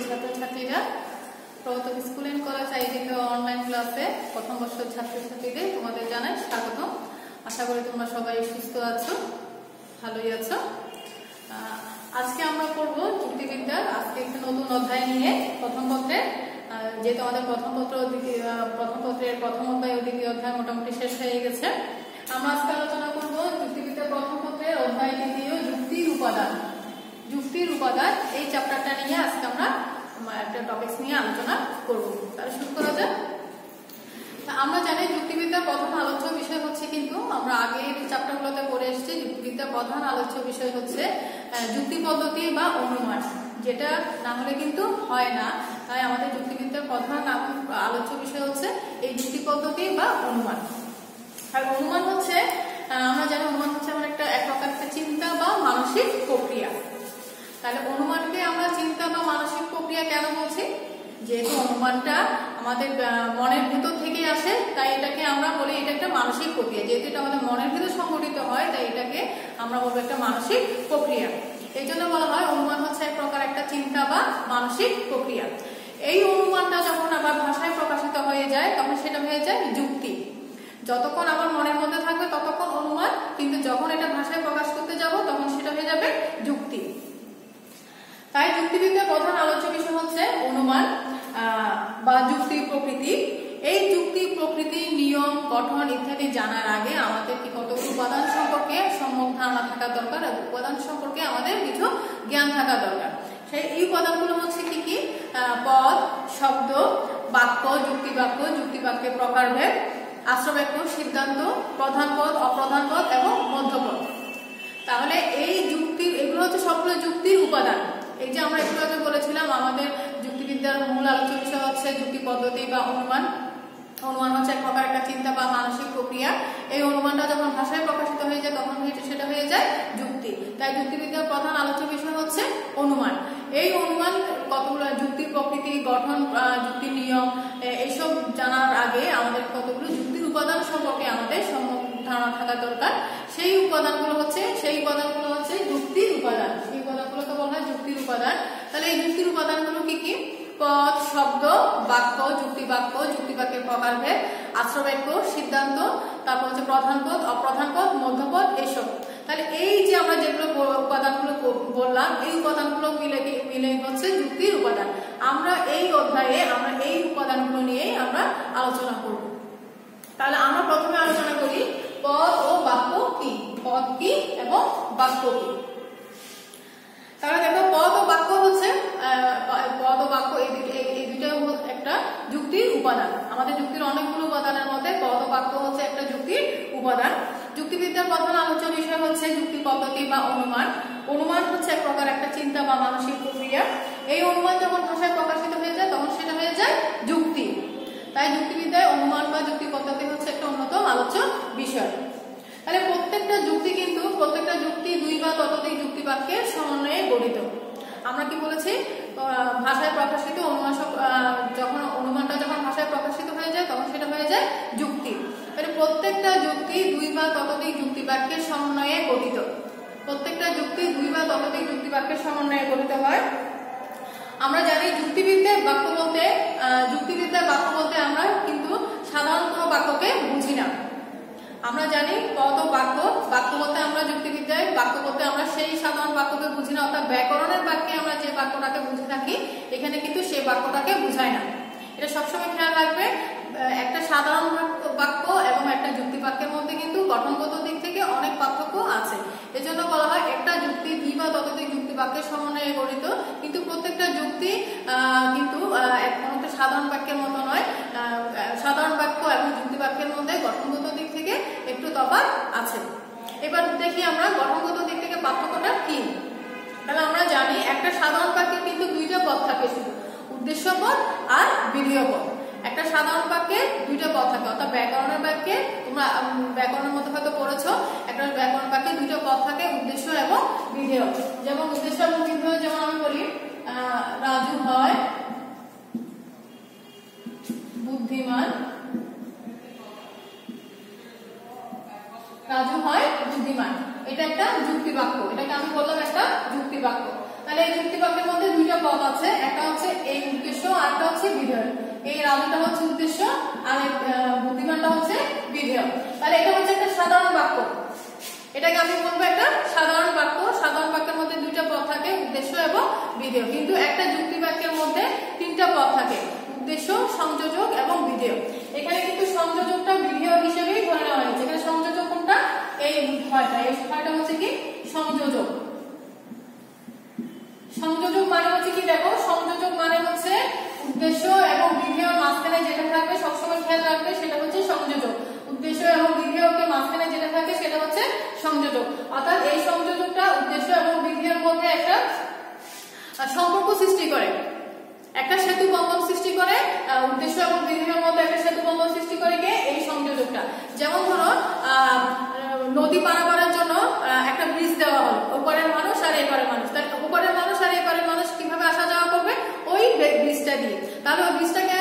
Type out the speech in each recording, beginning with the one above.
ছাত্রছাত্রীরা প্রথম school and college আইডিকে online ক্লাসে প্রথম বর্ষের ছাত্রছাত্রীদের তোমাদের জানাই স্বাগত। আশা করি তোমরা সবাই সুস্থ আছো, ভালোই আছো। আজকে আমরা পড়ব যুক্তিবিদ্যার আজকে একটা নতুন অধ্যায় নিয়ে প্রথম পত্রের, যেহেতু আমাদের প্রথম পত্রের প্রথম অধ্যায় ও দ্বিতীয় অধ্যায় মোটামুটি শেষ হয়ে গেছে। আমরা আজকে আলোচনা করব যুক্তিবিদ্যার প্রথম পত্রের অধ্যায় দ্বিতীয় যুক্তির উপাদান। যুক্তির উপাদান এই চ্যাপ্টারটা নিয়ে আজকে আমরা একটা টপিকস নিয়ে আলোচনা করব। তাহলে শুরু করা যাক। আমরা জানি যুক্তিবিদ্যার প্রধান আলোচ্য বিষয় হচ্ছে, কিন্তু আমরা আগের চ্যাপ্টারগুলোতে পড়ে এসেছি যুক্তিবিদ্যার প্রধান আলোচ্য বিষয় হচ্ছে যুক্তি পদ্ধতি বা অনুমান, যেটা না হলে কিন্তু হয় না। তাই আমাদের যুক্তিবিদ্যার প্রধান আলোচ্য বিষয় হচ্ছে এই যুক্তি পদ্ধতি বা অনুমান। আর অনুমান হচ্ছে, আমরা জানি অনুমান হচ্ছে আমার এক প্রকার চিন্তা বা মানসিক প্রক্রিয়া। তাহলে অনুমানকে আমরা চিন্তা বা মানসিক প্রক্রিয়া কেন বলছি? যেহেতু অনুমানটা আমাদের মনের ভিতর থেকে আসে, তাই এটাকে আমরা বলি এটা একটা মানসিক প্রক্রিয়া। যেহেতু এটা আমাদের মনের ভিতর সংঘটিত হয়, তাই এটাকে আমরা বলবো একটা মানসিক প্রক্রিয়া। এই জন্য বলা হয় অনুমান হচ্ছে এক প্রকার একটা চিন্তা বা মানসিক প্রক্রিয়া। এই অনুমানটা যখন আবার ভাষায় প্রকাশিত হয়ে যায় তখন সেটা হয়ে যায় যুক্তি। যতক্ষণ আমার মনের মধ্যে থাকবে ততক্ষণ অনুমান, কিন্তু যখন এটা ভাষায় প্রকাশ করতে যাব তখন সেটা হয়ে যাবে যুক্তি। তাই যুক্তিবিদ্যার প্রধান আলোচ্য বিষয় হচ্ছে অনুমান বা যুক্তির প্রকৃতি। এই যুক্তি প্রকৃতি, নিয়ম, গঠন ইত্যাদি জানার আগে আমাদের কি কতগুলো উপাদান সম্পর্কে সম্যক ধারণা থাকা দরকার, উপাদান সম্পর্কে আমাদের কিছু জ্ঞান থাকা দরকার। এই উপাদানগুলো হচ্ছে কি কি? পদ, শব্দ, বাক্য, যুক্তিবাক্য, যুক্তিবাক্যের প্রকারভেদ, আশ্রবাক্য, সিদ্ধান্ত, প্রধান পদ, অপ্রধান পদ এবং মধ্যপদ। তাহলে এই যুক্তির এগুলো হচ্ছে সবগুলো যুক্তির উপাদান। এই যে আমরা একটু আগে বলেছিলাম আমাদের যুক্তিবিদ্যার মূল আলোচ্য বিষয় হচ্ছে যুক্তি পদ্ধতি বা অনুমান। অনুমান হচ্ছে এক প্রকার একটা চিন্তা বা মানসিক প্রক্রিয়া। এই অনুমানটা যখন ভাষায় প্রকাশিত হয়ে যায় তখন সেটা হয়ে যায় যুক্তি। তাই যুক্তিবিদ্যার প্রধান আলোচ্য বিষয় হচ্ছে অনুমান। এই অনুমান কতগুলো যুক্তির প্রকৃতি, গঠন, যুক্তির নিয়ম এইসব জানার আগে আমাদের কতগুলো যুক্তির উপাদান সম্পর্কে আমাদের সম্যক ধারণা থাকা দরকার। সেই উপাদানগুলো হচ্ছে যুক্তির উপাদান। সেই উপাদানগুলোকে বলা হয় যুক্তির উপাদান। তাহলে এই যুক্তির উপাদানগুলো কি কি? পদ, শব্দ, বাক্য, যুক্তিবাক্য, যুক্তিবাক্যের প্রকারভেদ, আশ্রবাক্য, সিদ্ধান্ত, তারপর হচ্ছে প্রধান পদ, অপ্রধান পদ, মধ্যপদ, এসব। তাহলে এই যে আমরা যেগুলো উপাদানগুলো বললাম, এই উপাদানগুলো মিলে হচ্ছে যুক্তির উপাদান। আমরা এই অধ্যায়ে আমরা এই উপাদানগুলো নিয়েই আমরা আলোচনা করব। তাহলে আমরা প্রথমে আলোচনা করি পদ ও বাক্য কি, পদ কি এবং বাক্য কি। তাহলে দেখো, পদ ও বাক্য হচ্ছে পদ ও বাক্য এই দুইটা একটা যুক্তির উপাদান। আমাদের যুক্তির অনেকগুলো উপাদানের মধ্যে পদ ও বাক্য হচ্ছে একটা যুক্তির উপাদান। যুক্তিবিদ্যার প্রধান আলোচ্য বিষয় হচ্ছে যুক্তি পদ্ধতি বা অনুমান। অনুমান হচ্ছে এক প্রকার একটা চিন্তা বা মানসিক প্রক্রিয়া। এই অনুমান যখন ভাষায় প্রকাশিত হয়ে যায় তখন সেটা হয়ে যায় যুক্তি। তাই যুক্তিবিদ্যায় অনুমান বা যুক্তি পদ্ধতি হচ্ছে একটা অন্যতম আলোচ্য বিষয়। তাহলে প্রত্যেকটা যুক্তি দুই বা ততোধিক যুক্তি বাক্যের সমন্বয়ে গঠিত। আমরা কি বলেছি? ভাষায় প্রকাশিত অনুমান, যখন অনুমানটা যখন ভাষায় প্রকাশিত হয়ে যায় তখন সেটা হয়ে যায় যুক্তি। তাহলে প্রত্যেকটা যুক্তি দুই বা ততোধিক যুক্তি বাক্যের সমন্বয়ে গঠিত। প্রত্যেকটা যুক্তি দুই বা ততোধিক যুক্তি বাক্যের সমন্বয়ে গঠিত হয়। আমরা জানি যুক্তিবিদ্যার বাক্য বলতে আমরা কিন্তু সাধারণ কোনো বাক্যকে বুঝি না। আমরা জানি পদ ও বাক্য বলতে আমরা যুক্তিবিদ্যায় বাক্য বলতে আমরা সেই সাধারণ বাক্যকে বুঝি না, অর্থাৎ ব্যাকরণের বাক্যে আমরা যে বাক্যটাকে বুঝে থাকি এখানে কিন্তু সেই বাক্যটাকে বুঝায় না। এটা সবসময় খেয়াল রাখবে, একটা সাধারণ বাক্য এবং একটা যুক্তি বাক্যের মধ্যে কিন্তু গঠনগত দিক থেকে অনেক পার্থক্য আছে। এজন্য বলা হয় একটা যুক্তি দুই বা ততোধিক যুক্তি বাক্যের সমন্বয়ে গঠিত, কিন্তু প্রত্যেকটা যুক্তি কিন্তু একটা সাধারণ বাক্যের মতো নয়। সাধারণ বাক্য এবং যুক্তি বাক্যের মধ্যে গঠনগত দিক থেকে একটু তফাৎ আছে। এবার দেখি আমরা গঠনগত দিক থেকে পার্থক্যটা কি। তাহলে আমরা জানি একটা সাধারণ বাক্যে কিন্তু দুইটা পদ থাকে, শুধু উদ্দেশ্য পদ আর বিধেয় পদ। একটা সাধারণ বাক্যে দুইটা পদ থাকে, অর্থাৎ ব্যাকরণের বাক্যে তোমরা ব্যাকরণের মধ্যে হয়তো পড়েছো, একটা ব্যাকরণ বাক্যে দুইটা পদ থাকে, উদ্দেশ্য এবং বিধেয়। যেমন উদ্দেশ্য এবং বিধেয়, যেমন আমি বলি রাজু হয় বুদ্ধিমান, এটা একটা যুক্তি বাক্য। এটাকে আমি বললাম একটা যুক্তি বাক্য। তাহলে এই যুক্তি বাক্যের মধ্যে দুইটা পদ আছে, একটা হচ্ছে এই উদ্দেশ্য আর একটা হচ্ছে বিধেয়। এই রাজুটা হচ্ছে উদ্দেশ্য আর বুদ্ধিমানটা হচ্ছে বিধেয়। তাহলে এটা হচ্ছে একটা সাধারণ বাক্য, এটাকে আমি বলবো একটা সাধারণ বাক্য। সাধারণ বাক্যের মধ্যে দুইটা পদ থাকে, উদ্দেশ্য এবং বিধেয়। কিন্তু একটা যুক্তি বাক্যের মধ্যে তিনটা পদ থাকে, উদ্দেশ্য, সংযোজক এবং বিধেয়। এখানে কিন্তু সংযোজকটা বিধেয় হিসেবেই ধরে নেওয়া হয়েছে। এখানে সংযোজক কোনটা? এই হয়টা, এই হয়টা হচ্ছে কি সংযোজক। সংযোজক মানে হচ্ছে কি, দেখো সংযোজক মানে হচ্ছে উদ্দেশ্য এবং বিধেয় মাঝখানে যেটা থাকবে সবসময় খেয়াল রাখবে, সেটা হচ্ছে সংযোজক। উদ্দেশ্য এবং বিধেয়কে মাঝখানে যেটা থাকে সেটা হচ্ছে সংযোজক। অর্থাৎ এই সংযোজকটা উদ্দেশ্য এবং বিধেয়ের মধ্যে একটা সম্পর্ক সৃষ্টি করে, একটা সেতু বন্ধন সৃষ্টি করে। উদ্দেশ্য এবং বিধেয়ের মধ্যে একটা সেতু বন্ধন সৃষ্টি করে কে? এই সংযোজকটা। যেমন ধরো নদী পারাপারের জন্য একটা ব্রিজ দেওয়া হলো, ওপারের মানুষ আর এপারের মানুষ। তাহলে ওপারের মানুষ আর এপারের মানুষ কিভাবে আসা যাওয়া করবে? ওই ব্রিজটা দিয়ে। তাহলে ওই ব্রিজটাকে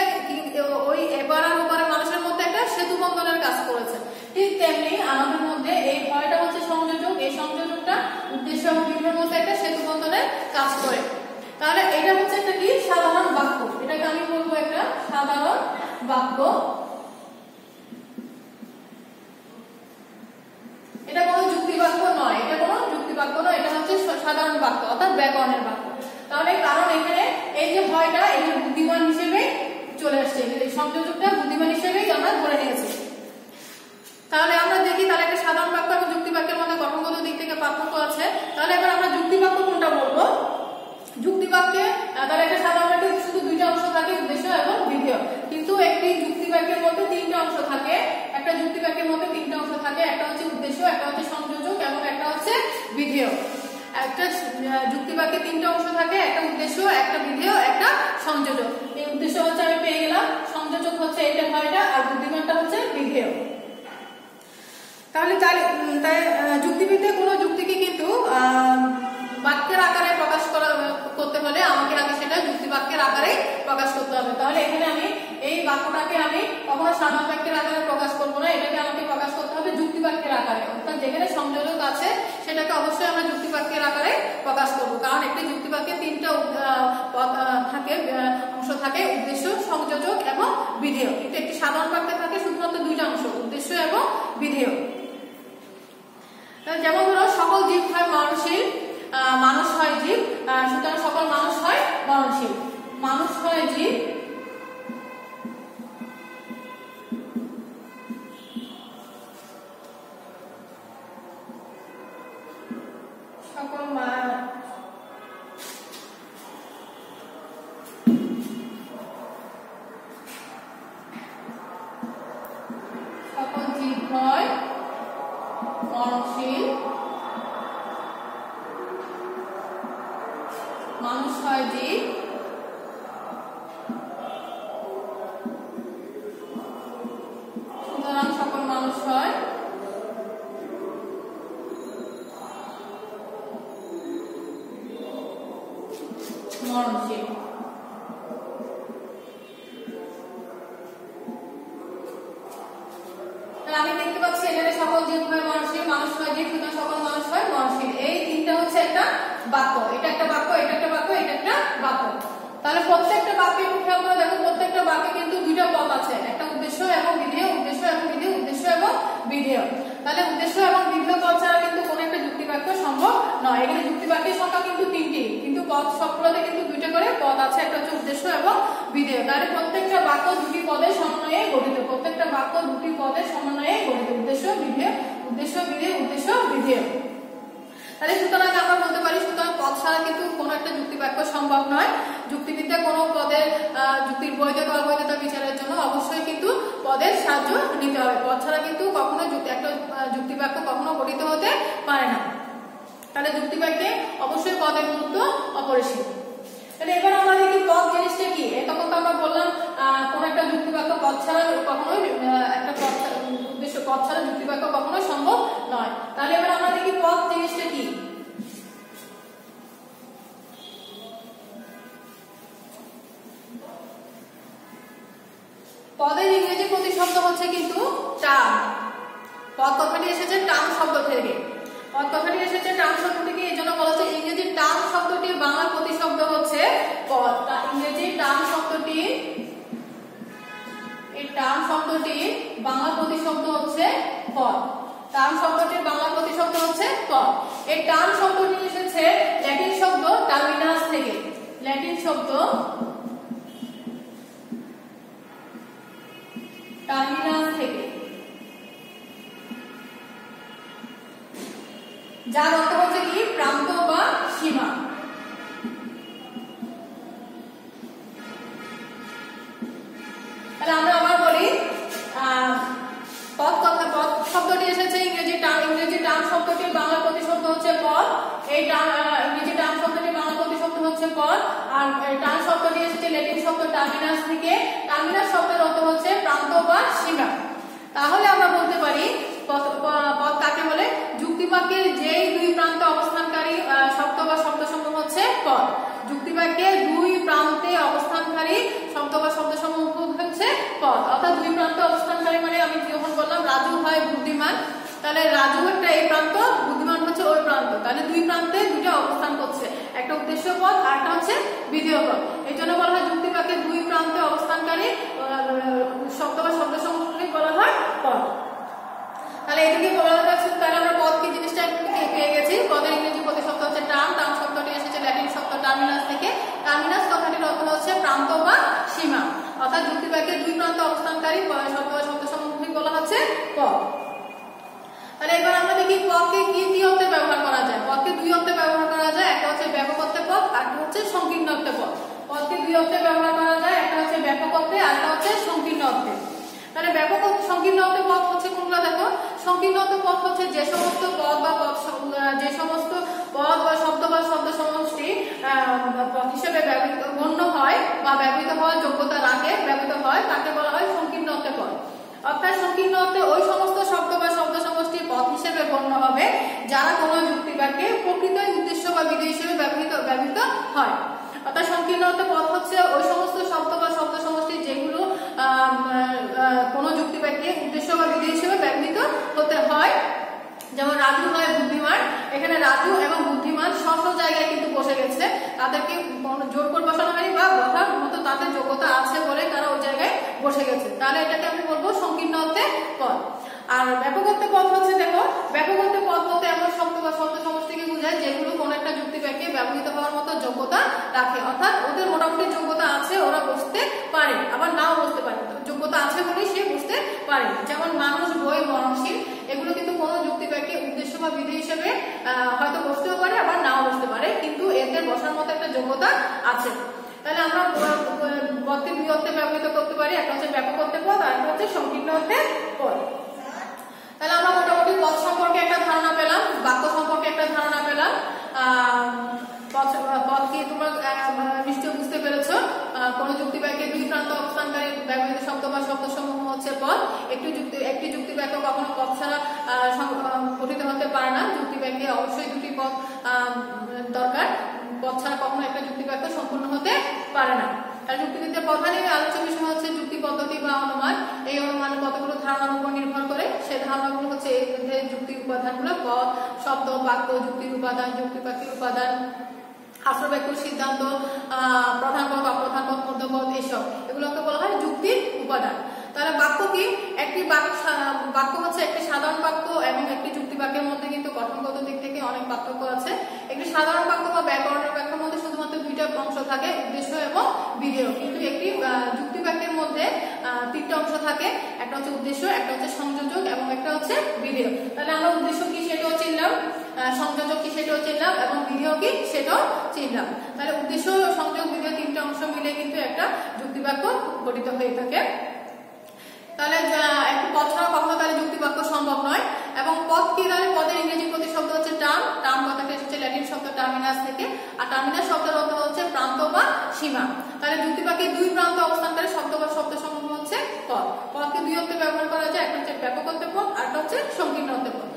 ওই এপার আর ওপারের মানুষের মধ্যে একটা সেতু বন্ধনের কাজ করেছে। ঠিক তেমনি আমাদের মধ্যে এই ভয়টা হচ্ছে সংযোজক, এই সংযোজকটা উদ্দেশ্য এবং বিধেয়ের মধ্যে একটা সেতু বন্ধনের কাজ করে। তাহলে এটা হচ্ছে একটা কি সাধারণ বাক্য, এটাকে আমি বলবো একটা সাধারণ বাক্য। এটা কোনো যুক্তি বাক্য নয়, এটা কোনো যুক্তি বাক্য নয়, এটা হচ্ছে সাধারণ বাক্য অর্থাৎ ব্যাকরণের বাক্য। তাহলে কারণ এখানে এই যে হয়টা এটা বুদ্ধিমান হিসেবে চলে আসছে, এই সংযোজকটা বুদ্ধিমান হিসেবেই আমরা ধরে নিয়েছি। তাহলে আমরা দেখি তাহলে একটা সাধারণ বাক্য এবং যুক্তি বাক্যের মধ্যে গঠনগত দিক থেকে পার্থক্য আছে। তাহলে এবার আমরা যুক্তি বাক্য কোনটা বলবো? যুক্তি বাক্যে তাহলে একটা সাধারণ বাক্যে শুধু দুইটা অংশ থাকে, উদ্দেশ্য এবং বিধেয়। কিন্তু একটি যুক্তি বাক্যের মধ্যে তিনটা অংশ থাকে, একটা যুক্তি বাক্যের মধ্যে তিনটা অংশ থাকে, একটা হচ্ছে উদ্দেশ্য, একটা হচ্ছে সংযোজক এবং একটা হচ্ছে বিধেয়। একটা যুক্তি বাক্যে তিনটা অংশ থাকে, একটা উদ্দেশ্য, একটা বিধেয়, একটা সংযোজক। এই উদ্দেশ্য হচ্ছে আমি পেয়ে গেলাম, সংযোজক হচ্ছে এটা হয়টা, আর বুদ্ধিমানটা হচ্ছে বিধেয়। তাহলে তাই যুক্তিবিদ্যায় কোনো যুক্তিকে কিন্তু বাক্যের আকারে প্রকাশ করতে হলে আমাকে আগে সেটা যুক্তি বাক্যের আকারে প্রকাশ করতে হবে। তাহলে এখানে আমি এই বাক্যটাকে আমি কখনো সাধারণ বাক্যের আকারে প্রকাশ করবো না, এটাকে আমাকে প্রকাশ করতে হবে যুক্তি বাক্যের আকারে। অর্থাৎ যেখানে সংযোজক আছে সেটাকে অবশ্যই আমরা যুক্তি বাক্যের আকারে প্রকাশ করবো, কারণ একটি যুক্তি বাক্যে তিনটা থাকে, অংশ থাকে, উদ্দেশ্য, সংযোজক এবং বিধেয়। কিন্তু একটি সাধারণ বাক্যে থাকে শুধুমাত্র দুইটা অংশ, উদ্দেশ্য এবং বিধেয়। যেমন ধরো সকল জীব হয় মরণশীল, মানুষ হয় জীব, সুতরাং সকল মানুষ হয় মরণশীল। মানুষ হয় জীব, সকল জীব হয় মরণশীল, মানুষ হয় জীব, সুতরাং সকল মানুষ হয় মরণশীল। আমি দেখতে পাচ্ছি এখানে সকল জীব হয় মরণশীল, মানুষ হয় জীব, সুতরাং সকল মানুষ হয় মরণশীল। এই তিনটা হচ্ছে একটা বাক্য, এটা একটা বাক্য, এটা একটা বাক্য, এটা একটা বাক্য। তাহলে প্রত্যেকটা বাক্যে একটু খেয়াল করে দেখো, প্রত্যেকটা বাক্যে কিন্তু দুইটা পদ আছে, একটা উদ্দেশ্য এবং বিধেয়, উদ্দেশ্য এবং বিধেয়, উদ্দেশ্য এবং বিধেয়। তাহলে উদ্দেশ্য এবং বিধেয় পদ ছাড়া কিন্তু কোনো একটা যুক্তি বাক্য সম্ভব নয়। এখানে যুক্তি বাক্যের সংখ্যা কিন্তু তিনটি, কিন্তু পদ সবগুলোতে কিন্তু দুইটা করে পদ আছে, একটা হচ্ছে উদ্দেশ্য এবং বিধেয়। তাহলে প্রত্যেকটা বাক্য দুটি পদের সমন্বয়ে গঠিত, প্রত্যেকটা বাক্য দুটি পদের সমন্বয়ে গঠিত, উদ্দেশ্য বিধেয়, উদ্দেশ্য বিধেয়, উদ্দেশ্য বিধেয়। তাহলে সুতরাং আমরা বলতে পারি সুতরাং পদ ছাড়া কিন্তু কোনো একটা যুক্তি বাক্য সম্ভব নয়। যুক্তিবিদ্যা কোনো পদের যুক্তির বৈধতা অবৈধতা বিচারের জন্য অবশ্যই কিন্তু পদের সাহায্য নিতে হবে, পদ ছাড়া কিন্তু কখনো একটা যুক্তি বাক্য কখনো গঠিত হতে পারে না। তাহলে যুক্তি বাক্যে অবশ্যই পদের গুরুত্ব অপরিসীম। তাহলে এবার আমরা দেখি পদ জিনিসটা কি। তখন তো আমরা বললাম কোন একটা যুক্তি বাক্য পদ ছাড়া কখনোই একটা উদ্দেশ্য পদ ছাড়া যুক্তি বাক্য কখনো সম্ভব নয়। তাহলে এবার আমরা দেখি পদ জিনিসটা কি। পদের ইংরেজি প্রতিশব্দ হচ্ছে কিন্তু টার্ম। পদ কথাটি এসেছে টার্ম শব্দ থেকে, পদ কথাটি এসেছে টার্ম শব্দ থেকে, এই জন্য বলা হচ্ছে ইংরেজি টার্ম শব্দটির বাংলা প্রতিশব্দ হচ্ছে শব্দটির বাংলা প্রতিশব্দ হচ্ছে পদ। টান শব্দটির বাংলা প্রতিশব্দ হচ্ছে পদ। এই টান শব্দটি এসেছে ল্যাটিন শব্দ টার্মিনাস থেকে। ল্যাটিন শব্দ টার্মিনাস থেকে, যার অর্থ হচ্ছে কি প্রান্ত বা সীমা। তাহলে আমরা আবার বলি পদ শব্দটি এসেছে ইংরেজি টার্ম শব্দটির বাংলা প্রতিশব্দ হচ্ছে পদ। এই ইংরেজি টার্ম শব্দটির বাংলা প্রতিশব্দ হচ্ছে পদ। আর টার্ম শব্দটি এসেছে ল্যাটিন শব্দ টার্মিনাস থেকে। টার্মিনাস শব্দের অর্থ হচ্ছে প্রান্ত বা সীমা। তাহলে আমরা বলতে পারি পদ কাকে বলে? যুক্তিবাক্যের যেই দুই প্রান্তে অবস্থানকারী শব্দ বা শব্দসমূহ হচ্ছে পদ। যুক্তিবাক্যের দুই প্রান্তে অবস্থানকারী শব্দ বা শব্দসমূহ হচ্ছে পদ। অর্থাৎ দুই প্রান্তে অবস্থানকারী মানে আমি যখন বললাম রাজু হয় বুদ্ধিমান, তাহলে রাজু একটা এই প্রান্ত, বুদ্ধিমান হচ্ছে ওই প্রান্ত। তাহলে দুই প্রান্তে দুটো অবস্থান করছে, একটা উদ্দেশ্য পদ আর একটা হচ্ছে বিধেয় পদ। এই জন্য বলা হয় যুক্তিবাক্যের দুই প্রান্তে অবস্থানকারী শব্দ বা শব্দসমূহকে বলা হয় পদ। তাহলে এদিকে বলা যাচ্ছে, তাহলে আমরা পদ কি জিনিসটা পেয়ে গেছি। পদের ইংরেজি প্রতিশব্দ হচ্ছে টার্ম। টার্ম শব্দটি এসেছে ল্যাটিন শব্দ টার্মিনাস থেকে। টার্মিনাস কথাটির অর্থ হচ্ছে প্রান্ত বা সীমা। অর্থাৎ যুক্তিবাক্যের দুই প্রান্তে অবস্থানকারী শব্দ বা শব্দসমূহকে বলা হচ্ছে পদ। তাহলে এবার আমরা দেখি পদকে কি অর্থে ব্যবহার করা যায়। পদকে দুই অর্থে ব্যবহার করা যায়, একটা হচ্ছে ব্যাপক অর্থে পদ আর একটা হচ্ছে সংকীর্ণ অর্থে পদ। পদকে দুই অর্থে ব্যবহার করা যায়, একটা হচ্ছে ব্যাপক অর্থে আর একটা হচ্ছে সংকীর্ণ অর্থে। তাহলে ব্যাপক সংকীর্ণ অর্থে পদ হচ্ছে কোনগুলো দেখো। সংকীর্ণ অর্থে পদ হচ্ছে যে সমস্ত পদ বা শব্দ বা শব্দ সমষ্টি পদ হিসেবে গণ্য হয় বা ব্যবহৃত হওয়ার যোগ্যতা রাখে, ব্যবহৃত হয়, তাকে বলা হয় সংকীর্ণ অর্থে পদ। অর্থাৎ সংকীর্ণ অর্থে ওই সমস্ত শব্দ বা শব্দ সমষ্টি পদ হিসেবে গণ্য হবে যারা কোনো যুক্তিবাক্যে প্রকৃত উদ্দেশ্য বা বিধি হিসেবে ব্যবহৃত হয়। অর্থাৎ সংকীর্ণ অর্থে পদ হচ্ছে ওই সমস্ত শব্দ বা শব্দ সমষ্টি যেগুলো কোনো যুক্তিবাক্যে উদ্দেশ্য বা বিধি হিসেবে ব্যবহৃত হতে হয়। যেমন রাজু হয় বুদ্ধিমান, এখানে রাজু এবং বুদ্ধিমান সব জায়গায় কিন্তু বসে গেছে, তাদেরকে জোর করে বসানো হয়নি বা বসার মতো তাদের যোগ্যতা আছে বলে তারা ওই জায়গায় বসে গেছে। তাহলে এটাকে আমি বলবো সংকীর্ণ অর্থে পদ। আর ব্যাপক অর্থে পদ হচ্ছে দেখো, ব্যাপক অর্থে পদ বলতে এমন শব্দ বা শব্দ সমষ্টিকে বোঝায় যেগুলো কোনো একটা যুক্তিবাক্যে ব্যবহৃত হওয়ার মতো যোগ্যতা রাখে। অর্থাৎ ওদের মোটামুটি যোগ্যতা আছে, ওরা বসতে পারে আবার নাও বসতে পারে, যোগ্যতা আছে বলেই সে বুঝতে পারে। যেমন মানুষ, বই, মরণশীল, এগুলো কিন্তু কোনো যুক্তিবাক্যে উদ্দেশ্য বা বিধি হিসেবে হয়তো বসতেও পারে আবার নাও বসতে পারে, কিন্তু এদের বসার মতো একটা যোগ্যতা আছে। তাহলে আমরা পদকে দুই অর্থে ব্যবহৃত করতে পারি, একটা হচ্ছে ব্যাপক অর্থে পদ আর একটা হচ্ছে সংকীর্ণ অর্থে পদ। তাহলে আমরা মোটামুটি পদ সম্পর্কে একটা ধারণা পেলাম, বাক্য সম্পর্কে একটা ধারণা পেলাম। পদ কি তোমরা নিশ্চয় বুঝতে পেরেছ। কোন যুক্তিবাক্যে দুই প্রান্ত অবস্থানকারী ব্যবহৃত শব্দ বা শব্দসমূহ হচ্ছে পদ। একটি যুক্তিবাক্য কখনো পদ ছাড়া গঠিত হতে পারে না। যুক্তিবাক্যে অবশ্যই দুটি পদ দরকার, পদ ছাড়া কখনো একটা যুক্তিবাক্য সম্পূর্ণ হতে পারে না। আর যুক্তিবিদ্যার প্রধান আলোচ্য বিষয় হচ্ছে যুক্তি পদ্ধতি বা অনুমান। এই অনুমান কতগুলো ধারণার উপর নির্ভর করে, সেই ধারণাগুলো হচ্ছে এর মধ্যে যুক্তির উপাদানগুলো পদ, শব্দ, বাক্য, যুক্তির উপাদান, যুক্তিবাক্যের উপাদান, আশ্রবাক্য, সিদ্ধান্ত, প্রধান পদ, অপ্রধান পদ, মধ্যপদ, এসব এগুলোকে বলা হয় যুক্তির উপাদান। তাহলে বাক্য কি? একটি বাক্য হচ্ছে একটি সাধারণ বাক্য এবং একটি যুক্তি বাক্যের মধ্যে কিন্তু গঠনগত দিক থেকে অনেক পার্থক্য আছে। একটি সাধারণ বাক্য বা ব্যাকরণের বাক্যের মধ্যে শুধুমাত্র দুইটা অংশ থাকে, উদ্দেশ্য এবং বিধেয়। কিন্তু একটি যুক্তি বাক্যের মধ্যে তিনটা অংশ থাকে, একটা হচ্ছে উদ্দেশ্য, একটা হচ্ছে সংযোজক এবং একটা হচ্ছে বিধেয়। তাহলে আমরা উদ্দেশ্য কি সেটাও চিনলাম, সংযোজক কি সেটাও চিনলাম এবং বিধেয় কি সেটাও চিনলাম। তাহলে উদ্দেশ্য, সংযোগ, বিধেয় তিনটা অংশ মিলে কিন্তু একটা যুক্তি বাক্য গঠিত হয়ে থাকে। তাহলে একটি পদ ছাড়া কখনো তাহলে যুক্তি বাক্য সম্ভব নয়। এবং পদ কি? তাহলে পদের ইংরেজি প্রতিশব্দ হচ্ছে টার্ম। টার্ম কথাটা এসেছে ল্যাটিন শব্দ টার্মিনাস থেকে। আর টার্মিনাস শব্দের অর্থ হচ্ছে প্রান্ত বা সীমা। তাহলে যুক্তি বাক্যে দুই প্রান্ত অবস্থানকারী শব্দ বা শব্দ সমূহ হচ্ছে পদ। পদকে দুই অর্থে ব্যবহার করা যায়, একটা হচ্ছে ব্যাপক অর্থে পদ আর একটা হচ্ছে সংকীর্ণ অর্থে পদ।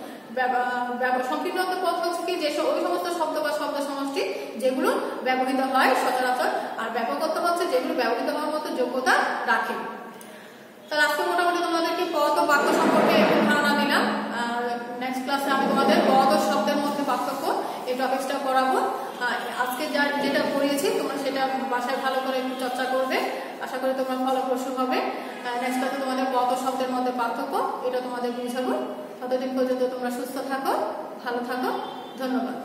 সংকীর্ণ অর্থে পদ হচ্ছে কি, যে ওই সমস্ত শব্দ বা শব্দ সমষ্টি যেগুলো ব্যবহৃত হয় সচরাচর, আর ব্যাপক অর্থ হচ্ছে যেগুলো ব্যবহৃত হওয়ার মতো যোগ্যতা রাখে। তাহলে আজকে মোটামুটি তোমাদেরকে পদ ও বাক্য সম্পর্কে একটু ধারণা দিলাম। নেক্সট ক্লাসে আমি তোমাদের পদ ও শব্দের মধ্যে পার্থক্য এই টপিকসটা পড়াবো। আজকে যেটা পড়িয়েছি তোমরা সেটা বাসায় ভালো করে একটু চর্চা করবে, আশা করি তোমরা ফলপ্রসূ হবে। নেক্সট ক্লাসে তোমাদের কত শব্দের মধ্যে পার্থক্য এটা তোমাদের বুঝাবো। ততদিন পর্যন্ত তোমরা সুস্থ থাকো, ভালো থাকো। ধন্যবাদ।